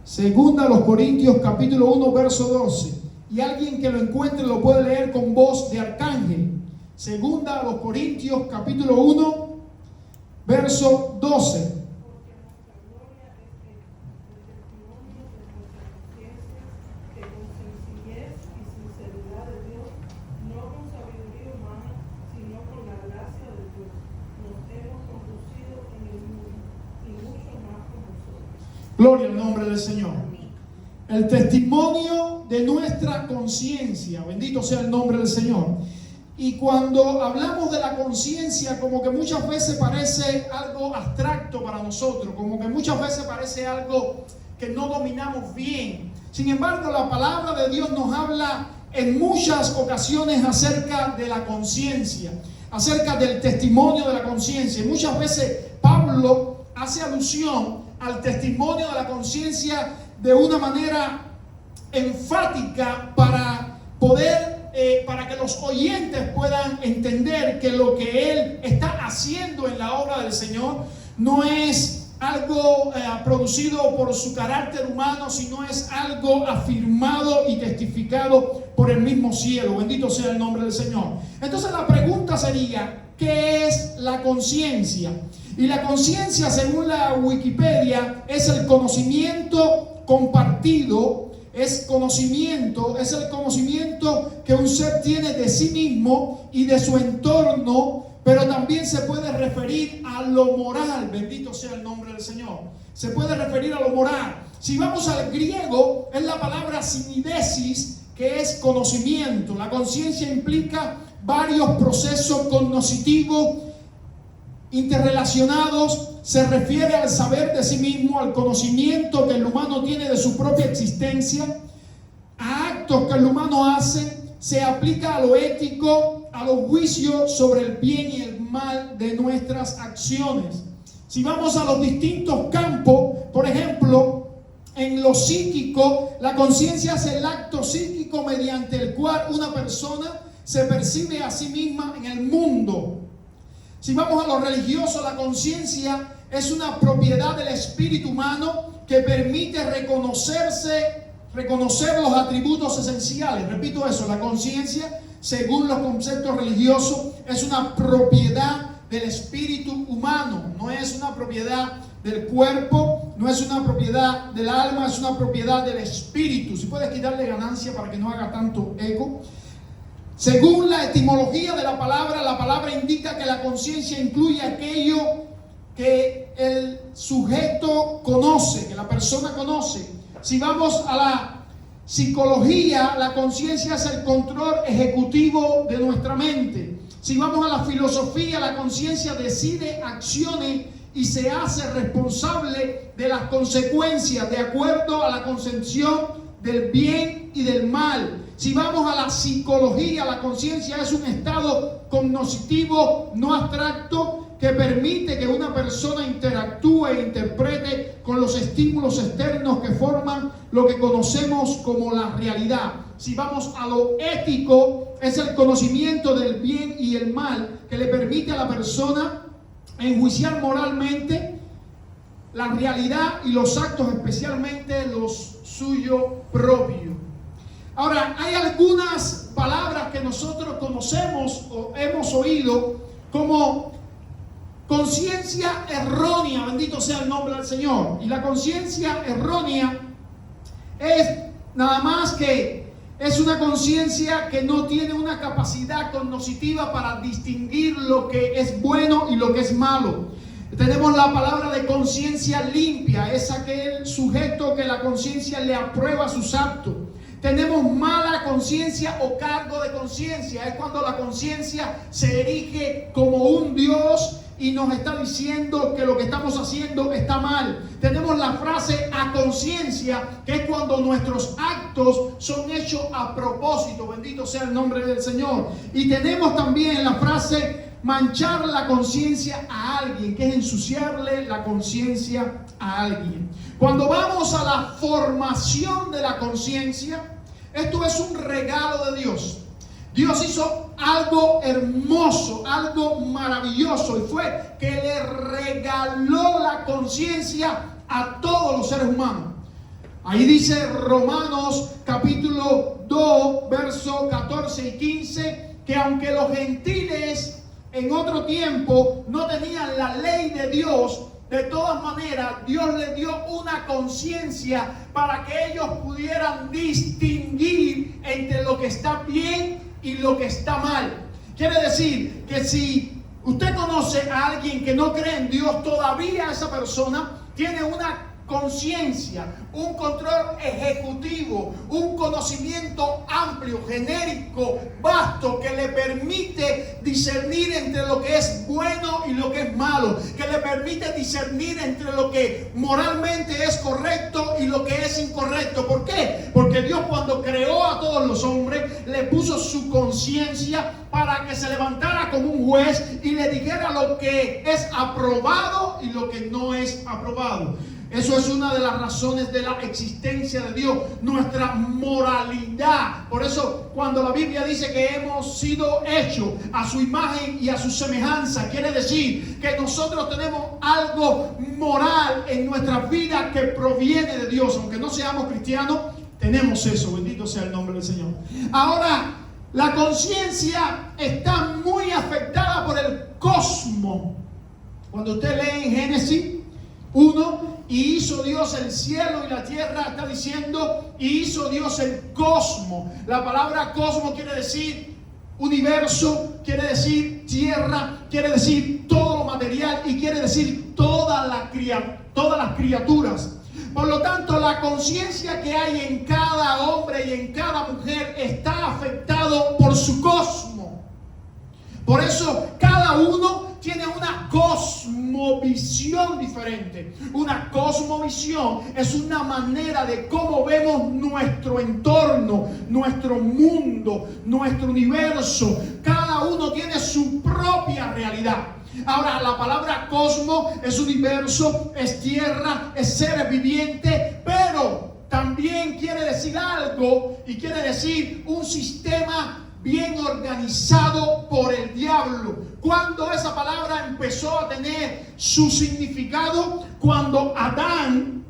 Segunda a los Corintios capítulo 1 verso 12. Y alguien que lo encuentre lo puede leer con voz de arcángel. Segunda a los Corintios capítulo 1 verso 12. Gloria al nombre del Señor. El testimonio de nuestra conciencia. Bendito sea el nombre del Señor. Y cuando hablamos de la conciencia, como que muchas veces parece algo abstracto para nosotros, como que muchas veces parece algo que no dominamos bien. Sin embargo, la palabra de Dios nos habla en muchas ocasiones acerca de la conciencia, acerca del testimonio de la conciencia. Y muchas veces Pablo hace alusión al testimonio de la conciencia de una manera enfática para poder, para que los oyentes puedan entender que lo que él está haciendo en la obra del Señor no es algo producido por su carácter humano, sino es algo afirmado y testificado por el mismo cielo. Bendito sea el nombre del Señor. Entonces la pregunta sería, ¿qué es la conciencia? Y la conciencia, según la Wikipedia, es el conocimiento compartido, es el conocimiento que un ser tiene de sí mismo y de su entorno, pero también se puede referir a lo moral. Bendito sea el nombre del Señor. Se puede referir a lo moral. Si vamos al griego, es la palabra sinidesis, que es conocimiento. La conciencia implica varios procesos cognitivos interrelacionados. Se refiere al saber de sí mismo, al conocimiento que el humano tiene de su propia existencia, a actos que el humano hace. Se aplica a lo ético, a los juicios sobre el bien y el mal de nuestras acciones. Si vamos a los distintos campos, por ejemplo, en lo psíquico, la conciencia es el acto psíquico mediante el cual una persona se percibe a sí misma en el mundo. Si vamos a lo religioso, la conciencia es una propiedad del espíritu humano que permite reconocer los atributos esenciales. Repito eso, la conciencia, según los conceptos religiosos, es una propiedad del espíritu humano. No es una propiedad del cuerpo, no es una propiedad del alma, es una propiedad del espíritu. Si puedes quitarle ganancia para que no haga tanto eco. Según la etimología de la palabra indica que la conciencia incluye aquello que el sujeto conoce, que la persona conoce. Si vamos a la psicología, la conciencia es el control ejecutivo de nuestra mente. Si vamos a la filosofía, la conciencia decide acciones y se hace responsable de las consecuencias de acuerdo a la concepción del bien y del mal. Si vamos a la psicología, la conciencia es un estado cognitivo no abstracto que permite que una persona interactúe e interprete con los estímulos externos que forman lo que conocemos como la realidad. Si vamos a lo ético, es el conocimiento del bien y el mal que le permite a la persona enjuiciar moralmente la realidad y los actos, especialmente los suyos propios. Ahora, hay algunas palabras que nosotros conocemos o hemos oído como conciencia errónea. Bendito sea el nombre del Señor. Y la conciencia errónea es nada más que es una conciencia que no tiene una capacidad cognitiva para distinguir lo que es bueno y lo que es malo. Tenemos la palabra de conciencia limpia, es aquel sujeto que la conciencia le aprueba sus actos. Tenemos mala conciencia o cargo de conciencia, es cuando la conciencia se erige como un Dios y nos está diciendo que lo que estamos haciendo está mal. Tenemos la frase a conciencia, que es cuando nuestros actos son hechos a propósito. Bendito sea el nombre del Señor. Y tenemos también la frase manchar la conciencia a alguien, que es ensuciarle la conciencia a alguien. Cuando vamos a la formación de la conciencia, esto es un regalo de Dios. Dios hizo algo hermoso, algo maravilloso, y fue que le regaló la conciencia a todos los seres humanos. Ahí dice Romanos capítulo 2, versos 14 y 15, que aunque los gentiles en otro tiempo no tenían la ley de Dios, de todas maneras Dios les dio una conciencia para que ellos pudieran distinguir entre lo que está bien y lo que está mal. Quiere decir que si usted conoce a alguien que no cree en Dios, todavía esa persona tiene una conciencia, un control ejecutivo, un conocimiento amplio, genérico, vasto, que le permite discernir entre lo que es bueno y lo que es malo, que le permite discernir entre lo que moralmente es correcto y lo que es incorrecto. ¿Por qué? Porque Dios, cuando creó a todos los hombres, le puso su conciencia para que se levantara como un juez y le dijera lo que es aprobado y lo que no es aprobado. Eso es una de las razones de la existencia de Dios, nuestra moralidad. Por eso, cuando la Biblia dice que hemos sido hechos a su imagen y a su semejanza, quiere decir que nosotros tenemos algo moral en nuestra vida que proviene de Dios. Aunque no seamos cristianos, tenemos eso. Bendito sea el nombre del Señor. Ahora, la conciencia está muy afectada por el cosmos. Cuando usted lee en Génesis 1, y hizo Dios el cielo y la tierra, está diciendo, y hizo Dios el cosmos. La palabra cosmos quiere decir universo, quiere decir tierra, quiere decir todo lo material y quiere decir todas las criaturas. Por lo tanto, la conciencia que hay en cada hombre y en cada mujer está afectado por su cosmos. Por eso cada uno tiene una cosmovisión diferente. Una cosmovisión es una manera de cómo vemos nuestro entorno, nuestro mundo, nuestro universo. Cada uno tiene su propia realidad. Ahora, la palabra cosmos es universo, es tierra, es seres vivientes, pero también quiere decir algo, y quiere decir un sistema bien organizado por el diablo. Cuando esa palabra empezó a tener su significado, cuando Adán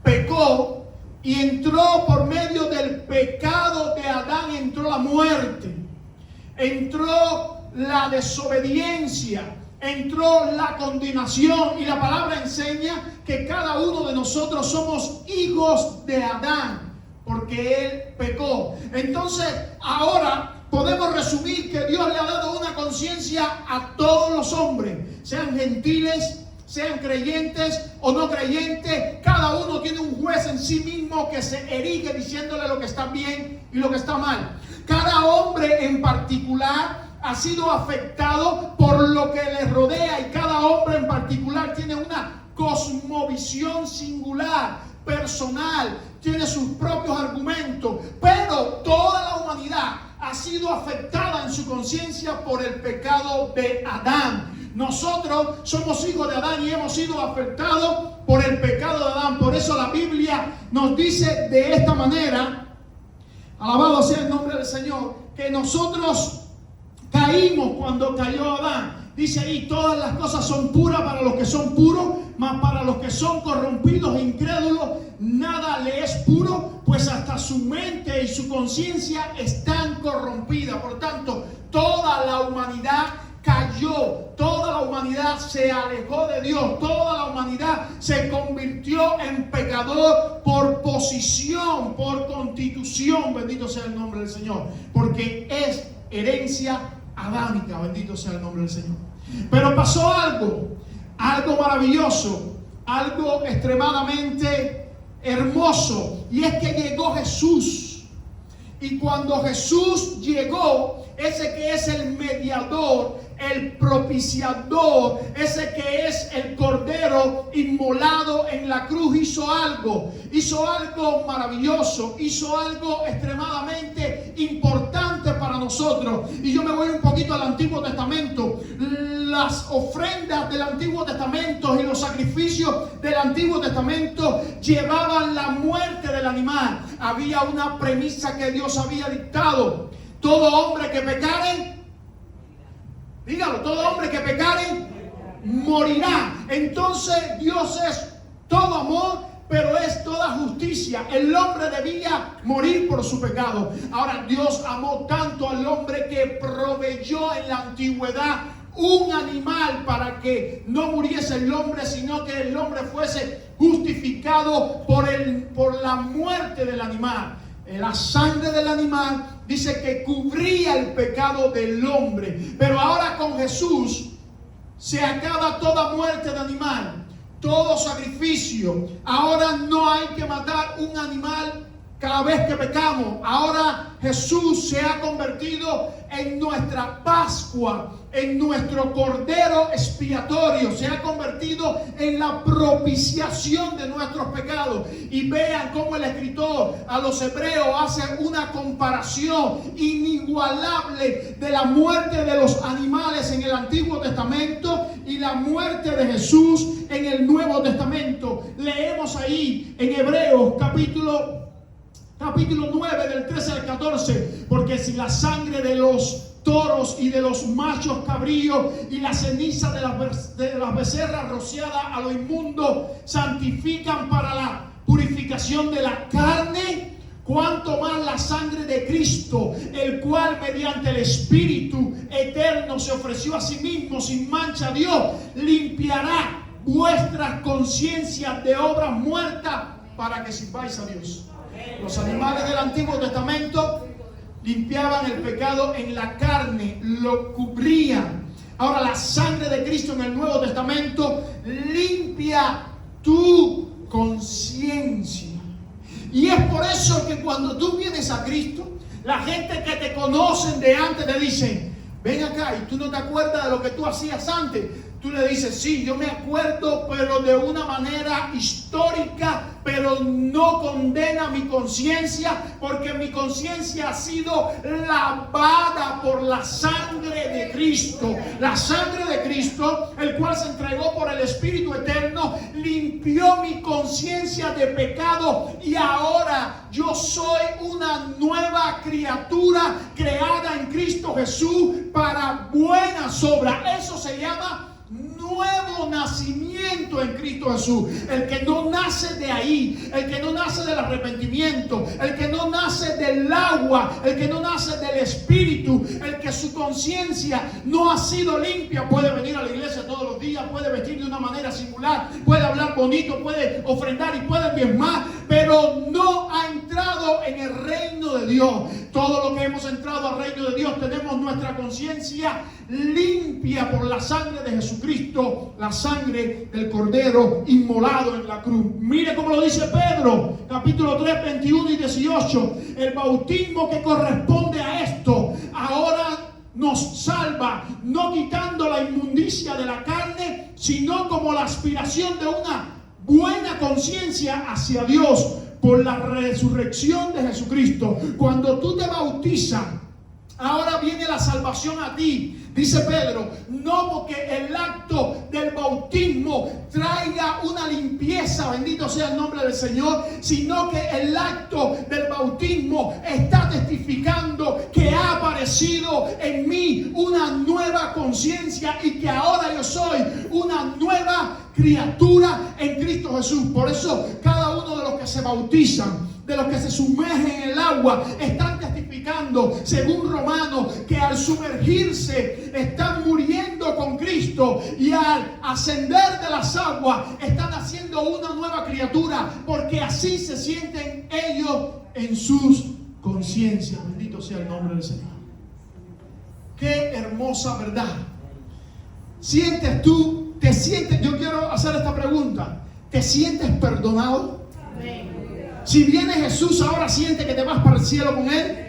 pecó y entró por medio del pecado de Adán, entró la muerte, entró la desobediencia, entró la condenación, y la palabra enseña que cada uno de nosotros somos hijos de Adán, porque él pecó. Entonces, ahora podemos resumir que Dios le ha dado una conciencia a todos los hombres, sean gentiles, sean creyentes o no creyentes. Cada uno tiene un juez en sí mismo que se erige diciéndole lo que está bien y lo que está mal. Cada hombre en particular ha sido afectado por lo que le rodea, y cada hombre en particular tiene una cosmovisión singular, personal, tiene sus propios argumentos, pero toda la humanidad ha sido afectada en su conciencia por el pecado de Adán. Nosotros somos hijos de Adán y hemos sido afectados por el pecado de Adán. Por eso la Biblia nos dice de esta manera, alabado sea el nombre del Señor, que nosotros caímos cuando cayó Adán. Dice ahí, todas las cosas son puras para los que son puros, mas para los que son corrompidos e incrédulos, nada le es puro, pues hasta su mente y su conciencia están corrompidas. Por tanto, toda la humanidad cayó, toda la humanidad se alejó de Dios, toda la humanidad se convirtió en pecador por posición, por constitución. Bendito sea el nombre del Señor, porque es herencia adámica. Bendito sea el nombre del Señor. Pero pasó algo maravilloso, algo extremadamente hermoso, y es que llegó Jesús. Y cuando Jesús llegó, ese que es el mediador, el propiciador, ese que es el cordero inmolado en la cruz, hizo algo maravilloso, hizo algo extremadamente importante para nosotros. Y yo me voy un poquito al Antiguo Testamento. Las ofrendas del Antiguo Testamento y los sacrificios del Antiguo Testamento llevaban la muerte del animal. Había una premisa que Dios había dictado: todo hombre que pecare, dígalo, todo hombre que pecare morirá. Entonces Dios es todo amor, pero es toda toda justicia. El hombre debía morir por su pecado. Ahora, Dios amó tanto al hombre que proveyó en la antigüedad un animal para que no muriese el hombre, sino que el hombre fuese justificado por la muerte del animal. La sangre del animal dice que cubría el pecado del hombre. Pero ahora con Jesús se acaba toda muerte de animal, todo sacrificio. Ahora no hay que matar un animal cada vez que pecamos. Ahora Jesús se ha convertido en nuestra Pascua, en nuestro Cordero expiatorio. Se ha convertido en la propiciación de nuestros pecados. Y vean cómo el escritor a los hebreos hace una comparación inigualable de la muerte de los animales en el Antiguo Testamento y la muerte de Jesús en el Nuevo Testamento. Leemos ahí en Hebreos capítulo 9 del 13 al 14, porque si la sangre de los toros y de los machos cabríos y la ceniza de las becerras rociadas a lo inmundo santifican para la purificación de la carne, cuanto más la sangre de Cristo, el cual mediante el Espíritu eterno se ofreció a sí mismo sin mancha a Dios, limpiará vuestras conciencias de obras muertas para que sirváis a Dios. Los animales del Antiguo Testamento limpiaban el pecado en la carne, lo cubrían. Ahora la sangre de Cristo en el Nuevo Testamento limpia tu conciencia. Y es por eso que cuando tú vienes a Cristo, la gente que te conocen de antes te dicen: ven acá, y tú no te acuerdas de lo que tú hacías antes. Tú le dices: sí, yo me acuerdo, pero de una manera histórica, pero no condena mi conciencia, porque mi conciencia ha sido lavada por la sangre de Cristo. La sangre de Cristo, el cual se entregó por el Espíritu eterno, limpió mi conciencia de pecado y ahora yo soy una nueva criatura creada en Cristo Jesús para buenas obras. Eso se llama nuevo nacimiento en Cristo Jesús. El que no nace de ahí, el que no nace del arrepentimiento, el que no nace del agua, el que no nace del Espíritu, el que su conciencia no ha sido limpia, puede venir a la iglesia todos los días, puede vestir de una manera singular, puede hablar bonito, puede ofrendar y puede diezmar, pero no ha entrado en el reino de Dios. Todo lo que hemos entrado al reino de Dios tenemos nuestra conciencia limpia por la sangre de Jesucristo, la sangre del Cordero inmolado en la cruz. Mire cómo lo dice Pedro, capítulo 3, 21 y 18. El bautismo que corresponde a esto ahora nos salva, no quitando la inmundicia de la carne, sino como la aspiración de una buena conciencia hacia Dios por la resurrección de Jesucristo. Cuando tú te bautizas, ahora viene la salvación a ti. Dice Pedro, no porque el acto del bautismo traiga una limpieza, bendito sea el nombre del Señor, sino que el acto del bautismo está testificando que ha aparecido en mí una nueva conciencia y que ahora yo soy una nueva criatura en Cristo Jesús. Por eso cada uno de los que se bautizan, de los que se sumergen en el agua, están testificando, según Romanos, que al sumergirse están muriendo con Cristo y al ascender de las aguas están haciendo una nueva criatura, porque así se sienten ellos en sus conciencias. Bendito sea el nombre del Señor. Qué hermosa verdad. ¿Sientes tú, te sientes? Yo quiero hacer esta pregunta: ¿te sientes perdonado? Amén. Si viene Jesús ahora, ¿siente que te vas para el cielo con Él?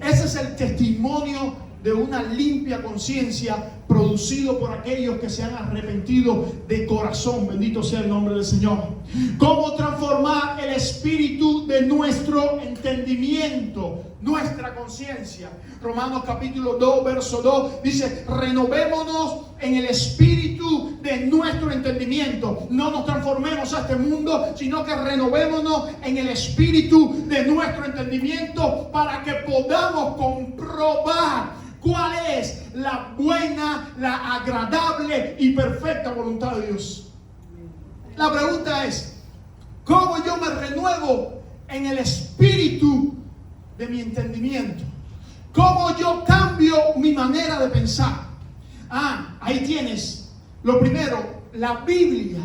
Ese es el testimonio de una limpia conciencia producido por aquellos que se han arrepentido de corazón. Bendito sea el nombre del Señor. ¿Cómo transformar el espíritu de nuestro entendimiento, nuestra conciencia? Romanos capítulo 2, verso 2 dice: renovémonos en el espíritu de nuestro entendimiento. No nos transformemos a este mundo, sino que renovémonos en el espíritu de nuestro entendimiento para que podamos comprobar cuál es la buena, la agradable y perfecta voluntad de Dios. La pregunta es: ¿Cómo yo me renuevo en el espíritu de mi entendimiento? ¿Cómo yo cambio mi manera de pensar? Ahí tienes. Lo primero, la Biblia.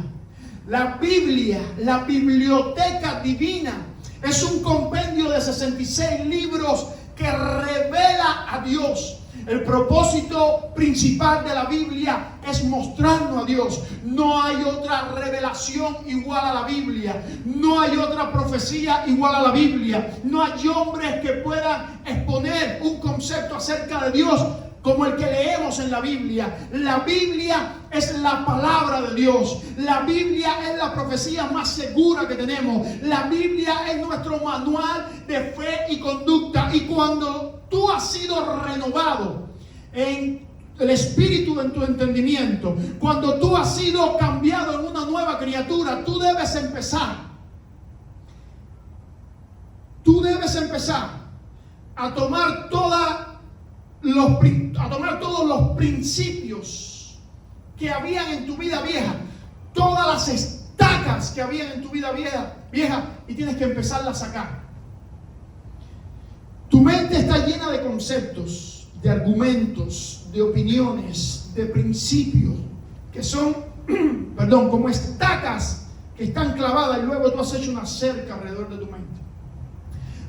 La Biblia, la biblioteca divina, es un compendio de 66 libros que revela a Dios. El propósito principal de la Biblia es mostrarnos a Dios. No hay otra revelación igual a la Biblia. No hay otra profecía igual a la Biblia. No hay hombres que puedan exponer un concepto acerca de Dios como el que leemos en la Biblia. La Biblia es la palabra de Dios. La Biblia es la profecía más segura que tenemos. La Biblia es nuestro manual de fe y conducta. Y cuando tú has sido renovado en el espíritu, en tu entendimiento, cuando tú has sido cambiado en una nueva criatura, tú debes empezar a tomar todos los principios que habían en tu vida vieja, todas las estacas que habían en tu vida vieja, y tienes que empezarlas a sacar. Tu mente está llena de conceptos, de argumentos, de opiniones, de principios que son, como estacas que están clavadas, y luego tú has hecho una cerca alrededor de tu mente.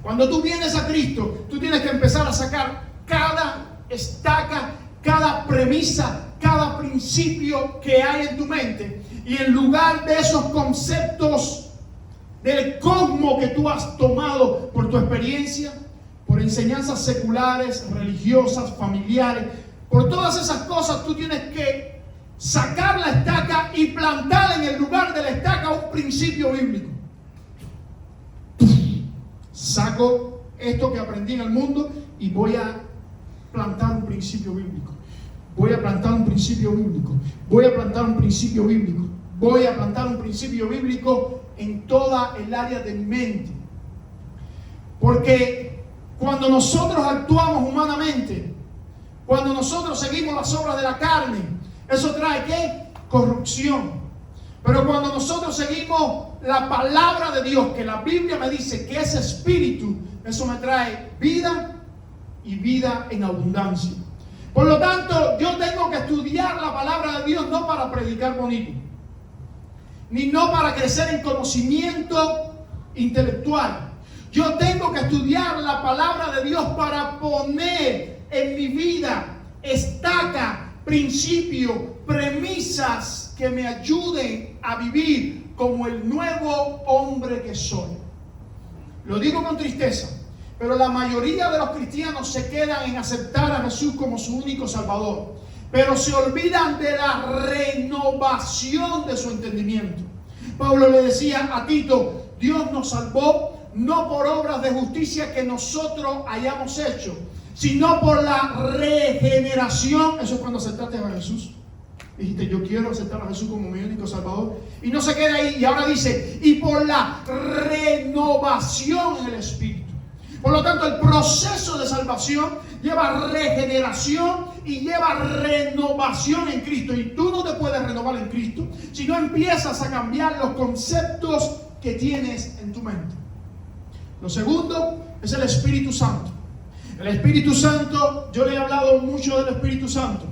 Cuando tú vienes a Cristo, tú tienes que empezar a sacar cada estaca, cada premisa, cada principio que hay en tu mente, y en lugar de esos conceptos del cosmos que tú has tomado por tu experiencia, por enseñanzas seculares, religiosas, familiares, por todas esas cosas, tú tienes que sacar la estaca y plantar en el lugar de la estaca un principio bíblico. Saco esto que aprendí en el mundo y voy a plantar un principio bíblico. Voy a plantar un principio bíblico. Voy a plantar un principio bíblico. Voy a plantar un principio bíblico en toda el área de mi mente. Porque cuando nosotros actuamos humanamente, cuando nosotros seguimos las obras de la carne, eso trae ¿qué? Corrupción. Pero cuando nosotros seguimos la palabra de Dios, que la Biblia me dice que es espíritu, eso me trae vida y vida en abundancia. Por lo tanto, yo tengo que estudiar la palabra de Dios no para predicar bonito, ni no para crecer en conocimiento intelectual. Yo tengo que estudiar la palabra de Dios para poner en mi vida estaca, principio, premisas que me ayuden a vivir como el nuevo hombre que soy. Lo digo con tristeza, pero la mayoría de los cristianos se quedan en aceptar a Jesús como su único Salvador, pero se olvidan de la renovación de su entendimiento. Pablo le decía a Tito, Dios nos salvó no por obras de justicia que nosotros hayamos hecho, sino por la regeneración. Eso es cuando aceptaste a Jesús. Dijiste, yo quiero aceptar a Jesús como mi único Salvador. Y no se queda ahí, y ahora dice, y por la renovación en el Espíritu. Por lo tanto, el proceso de salvación lleva regeneración y lleva renovación en Cristo. Y tú no te puedes renovar en Cristo si no empiezas a cambiar los conceptos que tienes en tu mente. Lo segundo es el Espíritu Santo. El Espíritu Santo, yo le he hablado mucho del Espíritu Santo.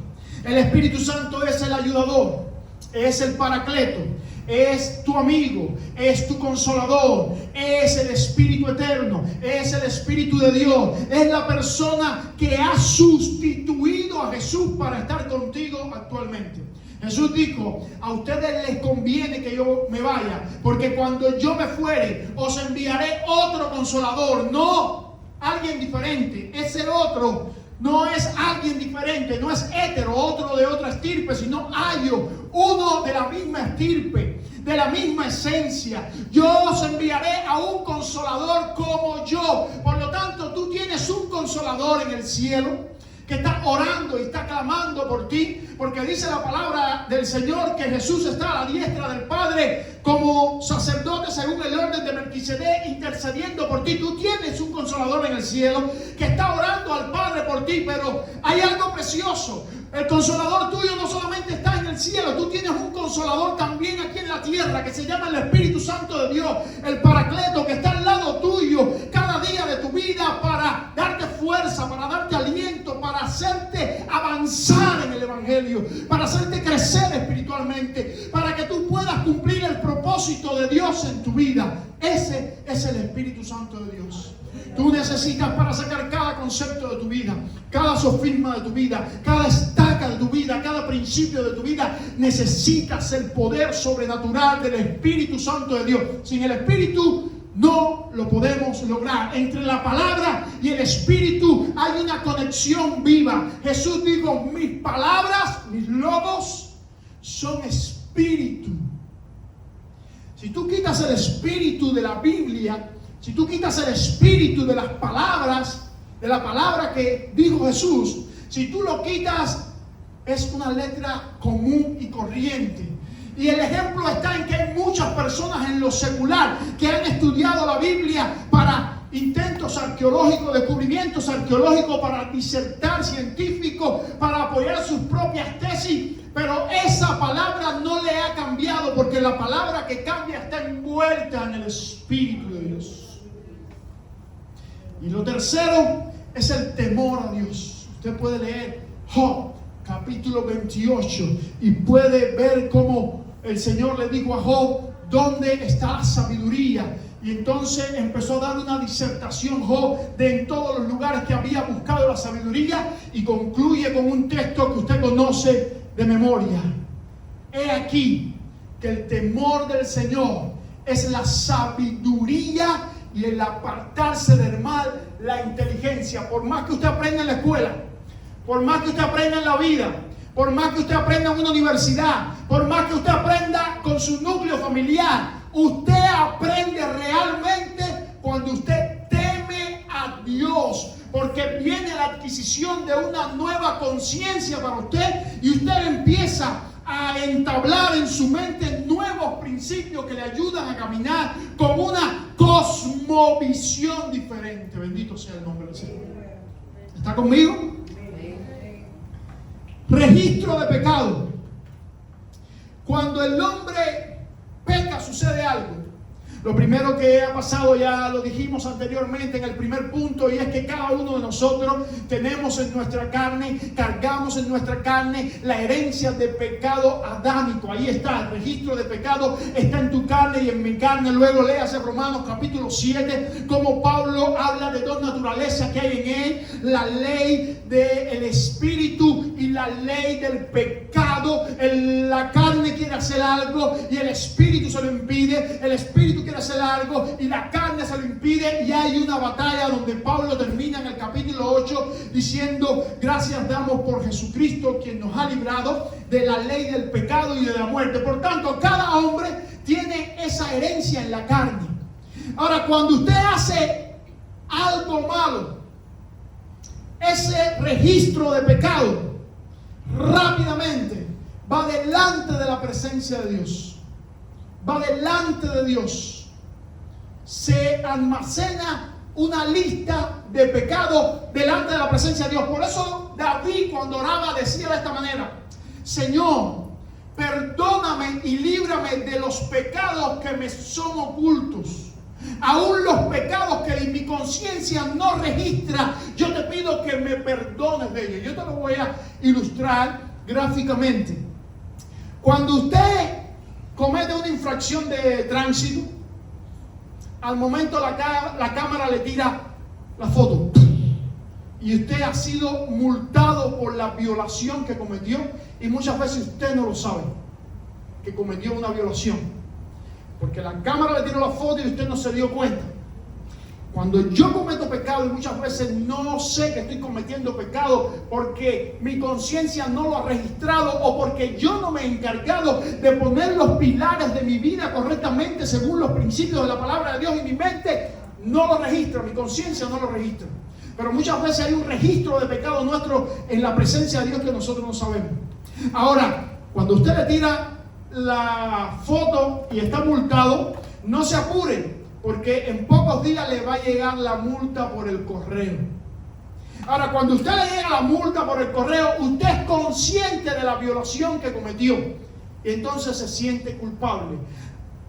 El Espíritu Santo es el ayudador, es el paracleto, es tu amigo, es tu consolador, es el Espíritu eterno, es el Espíritu de Dios, es la persona que ha sustituido a Jesús para estar contigo actualmente. Jesús dijo, a ustedes les conviene que yo me vaya, porque cuando yo me fuere, os enviaré otro consolador, no alguien diferente. Ese otro no es alguien diferente, no es hétero, otro de otra estirpe, sino ayo, uno de la misma estirpe, de la misma esencia. Yo os enviaré a un consolador como yo. Por lo tanto, tú tienes un consolador en el cielo que está orando y está clamando por ti, porque dice la palabra del Señor que Jesús está a la diestra del Padre como sacerdote según el orden de Melquisedec, intercediendo por ti. Tú tienes un consolador en el cielo que está orando al Padre por ti, pero hay algo precioso. El consolador tuyo no solamente está en el el cielo, tú tienes un consolador también aquí en la tierra que se llama el Espíritu Santo de Dios, el Paracleto, que está al lado tuyo cada día de tu vida para darte fuerza, para darte aliento, para hacerte avanzar en el Evangelio, para hacerte crecer espiritualmente, para que tú puedas cumplir el propósito de Dios en tu vida. Ese es el Espíritu Santo de Dios. Tú necesitas para sacar cada concepto de tu vida, cada sofisma de tu vida, cada estaca de tu vida, cada principio de tu vida. Necesitas el poder sobrenatural del Espíritu Santo de Dios. Sin el Espíritu no lo podemos lograr. Entre la palabra y el Espíritu hay una conexión viva. Jesús dijo: mis palabras, mis logos son espíritu. Si tú quitas el espíritu de la Biblia, si tú quitas el espíritu de las palabras, de la palabra que dijo Jesús, si tú lo quitas, es una letra común y corriente. Y el ejemplo está en que hay muchas personas en lo secular que han estudiado la Biblia para intentos arqueológicos, descubrimientos arqueológicos, para disertar científicos, para apoyar sus propias tesis. Pero esa palabra no le ha cambiado, porque la palabra que cambia está envuelta en el Espíritu de Dios. Y lo tercero es el temor a Dios. Usted puede leer Job capítulo 28 y puede ver cómo el Señor le dijo a Job: ¿dónde está la sabiduría? Y entonces empezó a dar una disertación Job de en todos los lugares que había buscado la sabiduría, y concluye con un texto que usted conoce de memoria. He aquí que el temor del Señor es la sabiduría, y el apartarse del mal, la inteligencia. Por más que usted aprenda en la escuela, por más que usted aprenda en la vida, por más que usted aprenda en una universidad, por más que usted aprenda con su núcleo familiar, usted aprende realmente cuando usted teme a Dios, porque viene la adquisición de una nueva conciencia para usted, y usted empieza a entablar en su mente nuevos principios que le ayudan a caminar con una cosmovisión diferente. Bendito sea el nombre del Señor. ¿Está conmigo? Registro de pecado. Cuando el hombre peca, sucede algo. Lo primero que ha pasado, ya lo dijimos anteriormente en el primer punto, y es que cada uno de nosotros tenemos en nuestra carne, cargamos en nuestra carne la herencia de pecado adámico. Ahí está, el registro de pecado está en tu carne y en mi carne. Luego léase Romanos capítulo 7, como Pablo habla de dos naturalezas que hay en él: la ley del espíritu y la ley del pecado. La carne quiere hacer algo y el espíritu se lo impide. El espíritu quiere hacer algo y la carne se lo impide, y hay una batalla donde Pablo termina en el capítulo 8 diciendo: gracias damos por Jesucristo, quien nos ha librado de la ley del pecado y de la muerte. Por tanto, cada hombre tiene esa herencia en la carne. Ahora, cuando usted hace algo malo, ese registro de pecado rápidamente va delante de la presencia de Dios, va delante de Dios. Se almacena una lista de pecados delante de la presencia de Dios. Por eso David, cuando oraba, decía de esta manera: Señor, perdóname y líbrame de los pecados que me son ocultos, aún los pecados que en mi conciencia no registra. Yo te pido que me perdones de ellos. Yo te lo voy a ilustrar gráficamente. Cuando usted comete una infracción de tránsito, al momento la cámara le tira la foto y usted ha sido multado por la violación que cometió, y muchas veces usted no lo sabe que cometió una violación, porque la cámara le tiró la foto y usted no se dio cuenta. Cuando yo cometo pecado, y muchas veces no sé que estoy cometiendo pecado porque mi conciencia no lo ha registrado, o porque yo no me he encargado de poner los pilares de mi vida correctamente según los principios de la palabra de Dios, y mi mente no lo registra, mi conciencia no lo registra. Pero muchas veces hay un registro de pecado nuestro en la presencia de Dios que nosotros no sabemos. Ahora, cuando usted le tira la foto y está multado, no se apure, porque en pocos días le va a llegar la multa por el correo. Ahora, cuando usted le llega la multa por el correo, usted es consciente de la violación que cometió. Y entonces se siente culpable.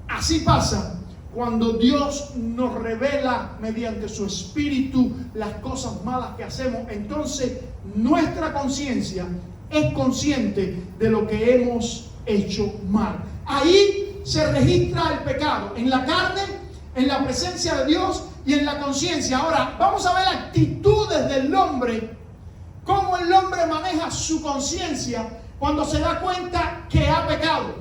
Así pasa cuando Dios nos revela mediante su Espíritu las cosas malas que hacemos. Entonces nuestra conciencia es consciente de lo que hemos hecho mal. Ahí se registra el pecado, en la carne, en la presencia de Dios y en la conciencia. Ahora vamos a ver actitudes del hombre, cómo el hombre maneja su conciencia cuando se da cuenta que ha pecado.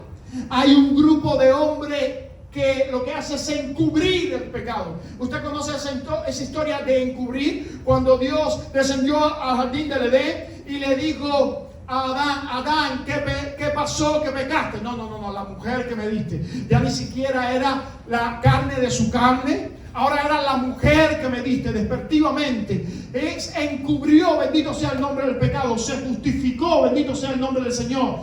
Hay un grupo de hombres que lo que hace es encubrir el pecado. Usted conoce esa historia de encubrir, cuando Dios descendió al jardín del Edén y le dijo a Adán, ¿qué pasó? ¿Que pecaste? No, la mujer que me diste. Ya ni siquiera era la carne de su carne, ahora era la mujer que me diste, despectivamente. Encubrió, bendito sea el nombre del pecado, se justificó, bendito sea el nombre del Señor.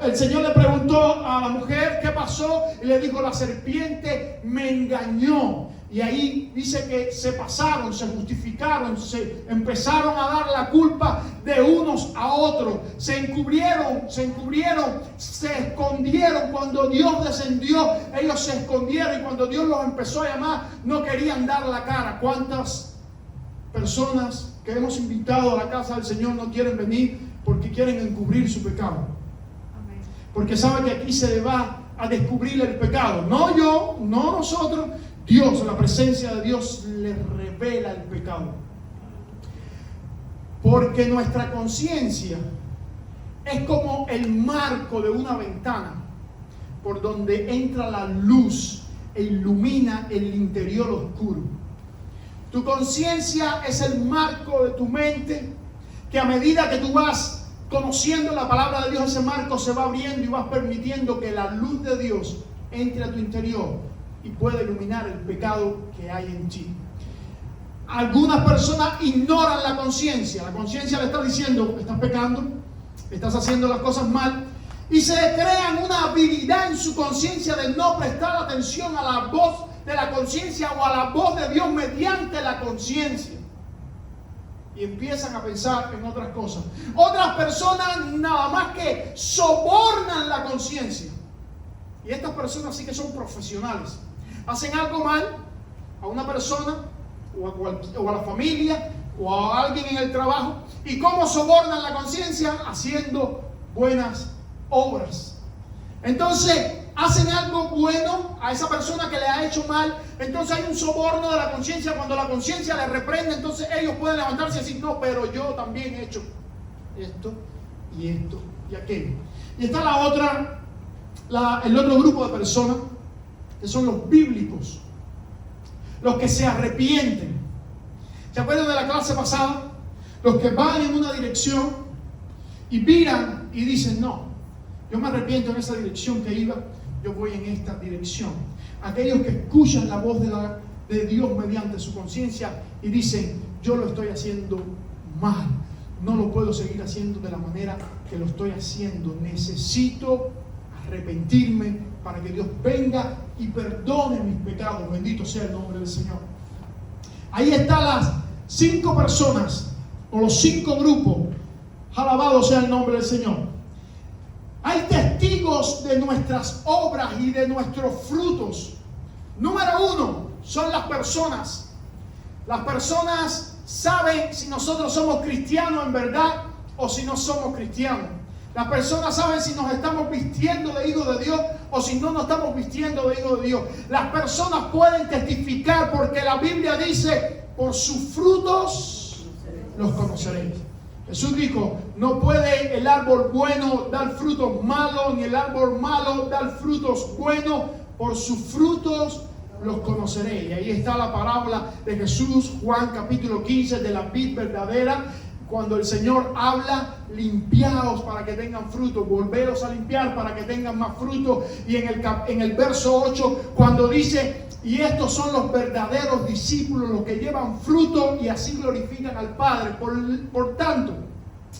El Señor le preguntó a la mujer qué pasó y le dijo: la serpiente me engañó. Y ahí dice que se pasaron, se justificaron, se empezaron a dar la culpa de unos a otros, se encubrieron, se escondieron. Cuando Dios descendió, ellos se escondieron, y cuando Dios los empezó a llamar, no querían dar la cara. ¿Cuántas personas que hemos invitado a la casa del Señor no quieren venir porque quieren encubrir su pecado? Amén. Porque saben que aquí se le va a descubrir el pecado. No yo, no nosotros. Dios, la presencia de Dios le revela el pecado. Porque nuestra conciencia es como el marco de una ventana por donde entra la luz e ilumina el interior oscuro. Tu conciencia es el marco de tu mente, que a medida que tú vas conociendo la palabra de Dios, ese marco se va abriendo y vas permitiendo que la luz de Dios entre a tu interior y pueda iluminar el pecado que hay en ti. Algunas personas ignoran la conciencia. La conciencia le está diciendo: estás pecando, estás haciendo las cosas mal, y se crean una habilidad en su conciencia de no prestar atención a la voz de la conciencia o a la voz de Dios mediante la conciencia, y empiezan a pensar en otras cosas. Otras personas nada más que sobornan la conciencia, y estas personas sí que son profesionales. Hacen algo mal a una persona o a la familia o a alguien en el trabajo, y cómo sobornan la conciencia: haciendo buenas obras. Entonces hacen algo bueno a esa persona que le ha hecho mal. Entonces hay un soborno de la conciencia. Cuando la conciencia le reprende, entonces ellos pueden levantarse y decir: no, pero yo también he hecho esto y aquello. Y está el otro grupo de personas, que son los bíblicos, los que se arrepienten. ¿Se acuerdan de la clase pasada? Los que van en una dirección y miran y dicen: no, yo me arrepiento en esa dirección que iba, yo voy en esta dirección. Aquellos que escuchan la voz de Dios mediante su conciencia y dicen: yo lo estoy haciendo mal, no lo puedo seguir haciendo de la manera que lo estoy haciendo, necesito arrepentirme para que Dios venga y perdone mis pecados. Bendito sea el nombre del Señor. Ahí están las 5 personas o los 5 grupos. Alabado sea el nombre del Señor. Hay testigos de nuestras obras y de nuestros frutos. Número 1 son las personas. Las personas saben si nosotros somos cristianos en verdad o si no somos cristianos. Las personas saben si nos estamos vistiendo de hijos de Dios o si no nos estamos vistiendo de hijos de Dios. Las personas pueden testificar, porque la Biblia dice: por sus frutos los conoceréis. Jesús dijo: no puede el árbol bueno dar frutos malos, ni el árbol malo dar frutos buenos. Por sus frutos los conoceréis. Y ahí está la parábola de Jesús, Juan capítulo 15, de la vid verdadera. Cuando el Señor habla: limpiaos para que tengan fruto, volveros a limpiar para que tengan más fruto. Y en el verso 8, cuando dice: y estos son los verdaderos discípulos, los que llevan fruto y así glorifican al Padre. Por tanto,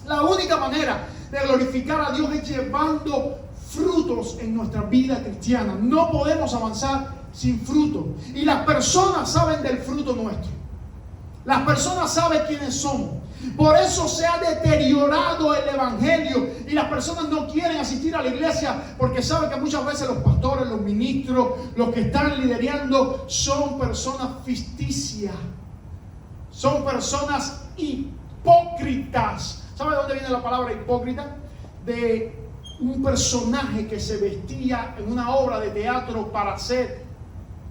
la única manera de glorificar a Dios es llevando frutos en nuestra vida cristiana. No podemos avanzar sin fruto. Y las personas saben del fruto nuestro. Las personas saben quiénes son. Por eso se ha deteriorado el evangelio y las personas no quieren asistir a la iglesia porque saben que muchas veces los pastores, los ministros, los que están liderando son personas ficticias. Son personas hipócritas. ¿Sabe de dónde viene la palabra hipócrita? De un personaje que se vestía en una obra de teatro para hacer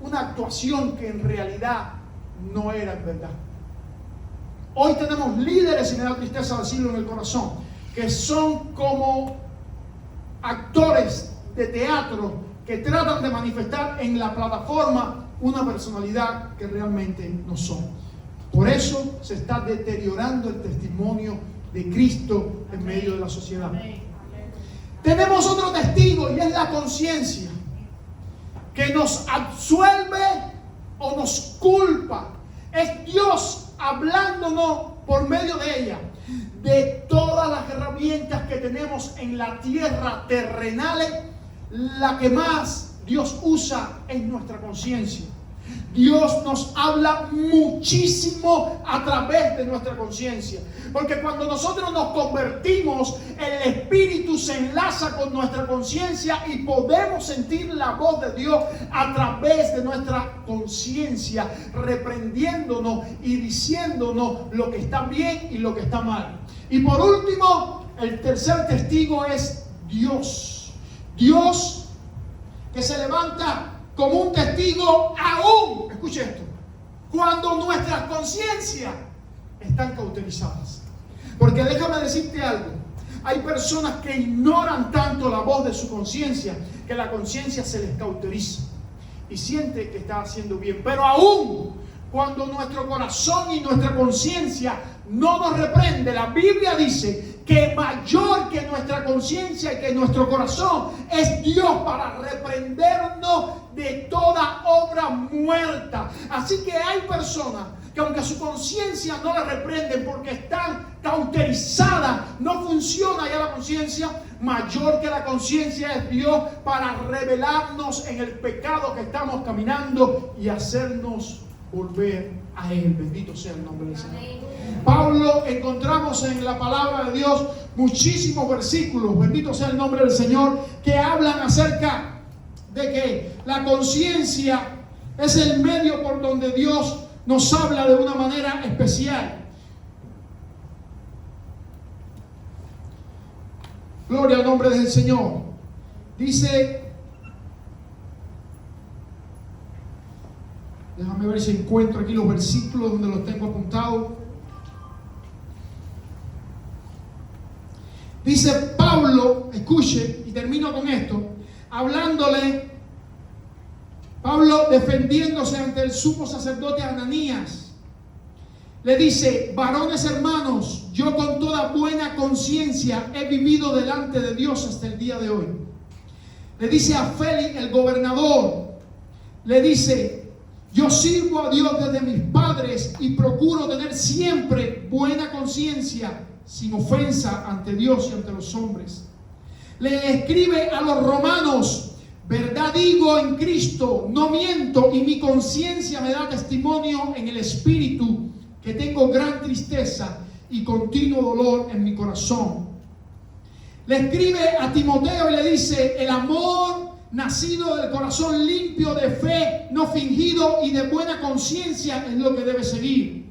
una actuación que en realidad no era en verdad. Hoy tenemos líderes, y me da tristeza decirlo en el corazón, que son como actores de teatro que tratan de manifestar en la plataforma una personalidad que realmente no son. Por eso se está deteriorando el testimonio de Cristo en medio de la sociedad. Tenemos otro testigo y es la conciencia, que nos absuelve o nos culpa. Es Dios hablándonos por medio de ella, de todas las herramientas que tenemos en la tierra terrenales. La que más Dios usa es nuestra conciencia. Dios nos habla muchísimo a través de nuestra conciencia, porque cuando nosotros nos convertimos, el Espíritu se enlaza con nuestra conciencia y podemos sentir la voz de Dios a través de nuestra conciencia, reprendiéndonos y diciéndonos lo que está bien y lo que está mal. Y por último, el tercer testigo es Dios. Dios que se levanta como un testigo aún, escuche esto, cuando nuestras conciencias están cauterizadas. Porque déjame decirte algo, hay personas que ignoran tanto la voz de su conciencia que la conciencia se les cauteriza y siente que está haciendo bien. Pero aún cuando nuestro corazón y nuestra conciencia no nos reprende, la Biblia dice que mayor que nuestra conciencia y que nuestro corazón es Dios para reprendernos de toda obra muerta. Así que hay personas que aunque su conciencia no la reprenden porque están cauterizadas, no funciona ya la conciencia, mayor que la conciencia es Dios para revelarnos en el pecado que estamos caminando y hacernos volver a Él. Bendito sea el nombre del Señor. Pablo, encontramos en la palabra de Dios muchísimos versículos, bendito sea el nombre del Señor, que hablan acerca de que la conciencia es el medio por donde Dios nos habla de una manera especial. Gloria al nombre del Señor. Dice, déjame ver si encuentro aquí los versículos donde los tengo apuntados. Dice Pablo, escuche, y termino con esto, hablándole, Pablo defendiéndose ante el sumo sacerdote Ananías, le dice: varones hermanos, yo con toda buena conciencia he vivido delante de Dios hasta el día de hoy. Le dice a Félix, el gobernador, le dice: yo sirvo a Dios desde mis padres y procuro tener siempre buena conciencia, sin ofensa ante Dios y ante los hombres. Le escribe a los romanos: verdad digo en Cristo, no miento, y mi conciencia me da testimonio en el Espíritu que tengo gran tristeza y continuo dolor en mi corazón. Le escribe a Timoteo y le dice: el amor nacido del corazón limpio de fe, no fingido y de buena conciencia es lo que debe seguir.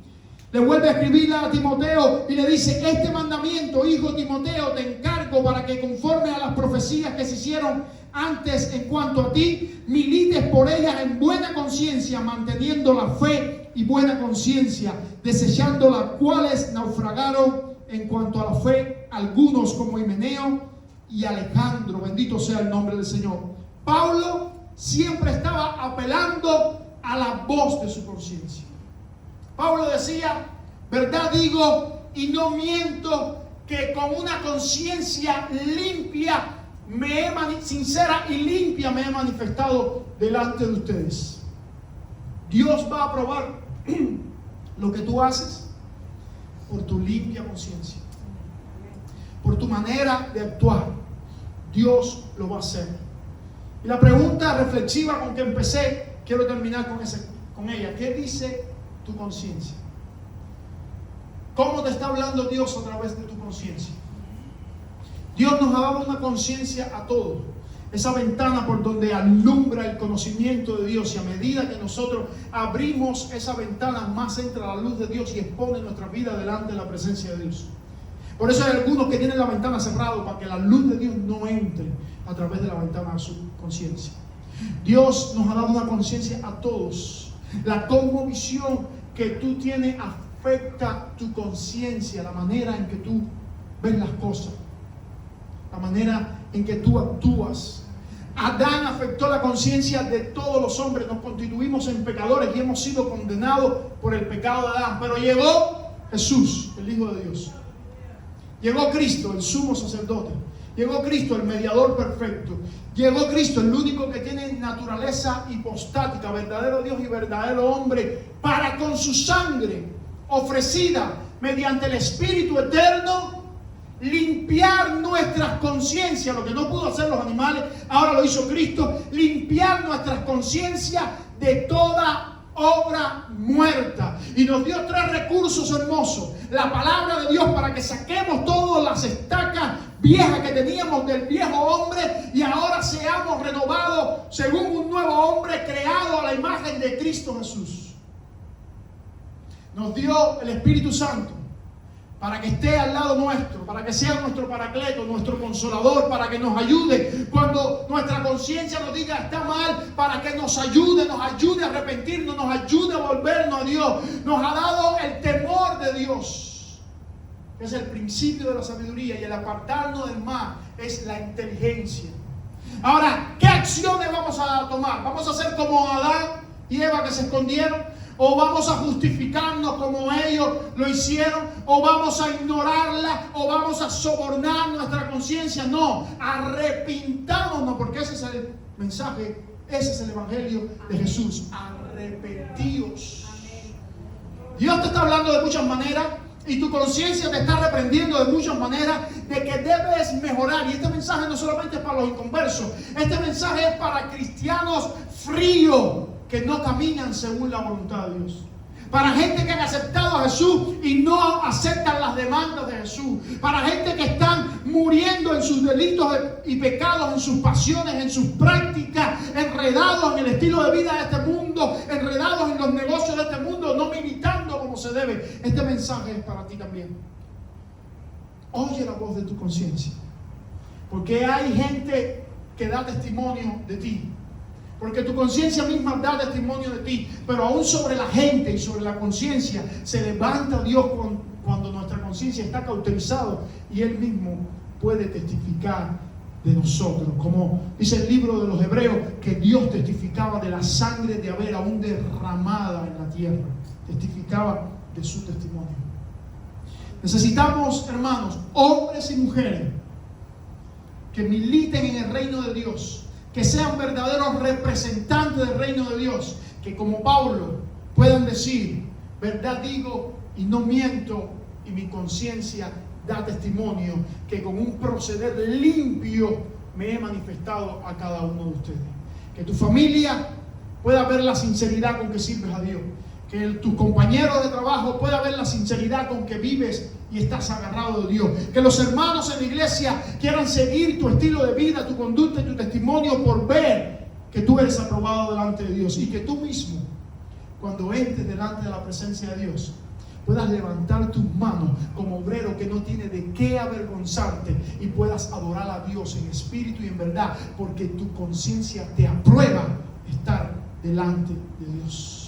Le vuelve a escribir a Timoteo y le dice: este mandamiento, hijo Timoteo, te encargo para que conforme a las profecías que se hicieron antes en cuanto a ti, milites por ellas en buena conciencia, manteniendo la fe y buena conciencia, desechando las cuales naufragaron en cuanto a la fe algunos como Himeneo y Alejandro. Bendito sea el nombre del Señor. Pablo siempre estaba apelando a la voz de su conciencia. Pablo decía: verdad digo y no miento, que con una conciencia limpia, sincera y limpia, me he manifestado delante de ustedes. Dios va a probar lo que tú haces por tu limpia conciencia, por tu manera de actuar. Dios lo va a hacer. Y la pregunta reflexiva con que empecé, quiero terminar con ella. ¿Qué dice tu conciencia? ¿Cómo te está hablando Dios a través de tu conciencia? Dios nos ha dado una conciencia a todos. Esa ventana por donde alumbra el conocimiento de Dios, y a medida que nosotros abrimos esa ventana, más entra la luz de Dios y expone nuestra vida delante de la presencia de Dios. Por eso hay algunos que tienen la ventana cerrada para que la luz de Dios no entre a través de la ventana de su conciencia. Dios nos ha dado una conciencia a todos. La cosmovisión que tú tienes afecta tu conciencia, la manera en que tú ves las cosas, la manera en que tú actúas. Adán afectó la conciencia de todos los hombres. Nos constituimos en pecadores y hemos sido condenados por el pecado de Adán. Pero llegó Jesús, el Hijo de Dios. Llegó Cristo, el sumo sacerdote. Llegó Cristo, el mediador perfecto. Llegó Cristo, el único que tiene naturaleza hipostática, verdadero Dios y verdadero hombre, para con su sangre ofrecida mediante el Espíritu eterno limpiar nuestras conciencias. Lo que no pudo hacer los animales, ahora lo hizo Cristo. Limpiar nuestras conciencias de toda obra muerta. Y nos dio 3 recursos hermosos: la palabra de Dios, para que saquemos todas las estacas viejas que teníamos del viejo hombre y ahora seamos renovados según un nuevo hombre creado a la imagen de Cristo Jesús. Nos dio el Espíritu Santo para que esté al lado nuestro, para que sea nuestro paracleto, nuestro consolador, para que nos ayude cuando nuestra conciencia nos diga está mal, para que nos ayude a arrepentirnos, nos ayude a volvernos a Dios. Nos ha dado el temor de Dios, que es el principio de la sabiduría, y el apartarnos del mal es la inteligencia. Ahora, ¿qué acciones vamos a tomar? ¿Vamos a hacer como Adán y Eva, que se escondieron? ¿O vamos a justificarnos como ellos lo hicieron? ¿O vamos a ignorarla? ¿O vamos a sobornar nuestra conciencia? No, arrepintámonos, porque ese es el mensaje, ese es el evangelio de Jesús. Arrepentíos. Dios te está hablando de muchas maneras y tu conciencia te está reprendiendo de muchas maneras de que debes mejorar. Y este mensaje no solamente es para los inconversos, este mensaje es para cristianos fríos que no caminan según la voluntad de Dios. Para gente que han aceptado a Jesús y no aceptan las demandas de Jesús. Para gente que están muriendo en sus delitos y pecados, en sus pasiones, en sus prácticas, enredados en el estilo de vida de este mundo, enredados en los negocios de este mundo, no militando como se debe. Este mensaje es para ti también. Oye la voz de tu conciencia, porque hay gente que da testimonio de ti. Porque tu conciencia misma da testimonio de ti. Pero aún sobre la gente y sobre la conciencia se levanta Dios cuando nuestra conciencia está cauterizada, y Él mismo puede testificar de nosotros. Como dice el libro de los Hebreos, que Dios testificaba de la sangre de Abel aún derramada en la tierra. Testificaba de su testimonio. Necesitamos, hermanos, hombres y mujeres que militen en el reino de Dios, que sean verdaderos representantes del reino de Dios, que como Pablo puedan decir, verdad digo y no miento, y mi conciencia da testimonio que con un proceder limpio me he manifestado a cada uno de ustedes. Que tu familia pueda ver la sinceridad con que sirves a Dios, que tus compañeros de trabajo puedan ver la sinceridad con que vives y estás agarrado de Dios. Que los hermanos en la iglesia quieran seguir tu estilo de vida, tu conducta y tu testimonio por ver que tú eres aprobado delante de Dios. Y que tú mismo, cuando entres delante de la presencia de Dios, puedas levantar tus manos como obrero que no tiene de qué avergonzarte, y puedas adorar a Dios en espíritu y en verdad, porque tu conciencia te aprueba estar delante de Dios.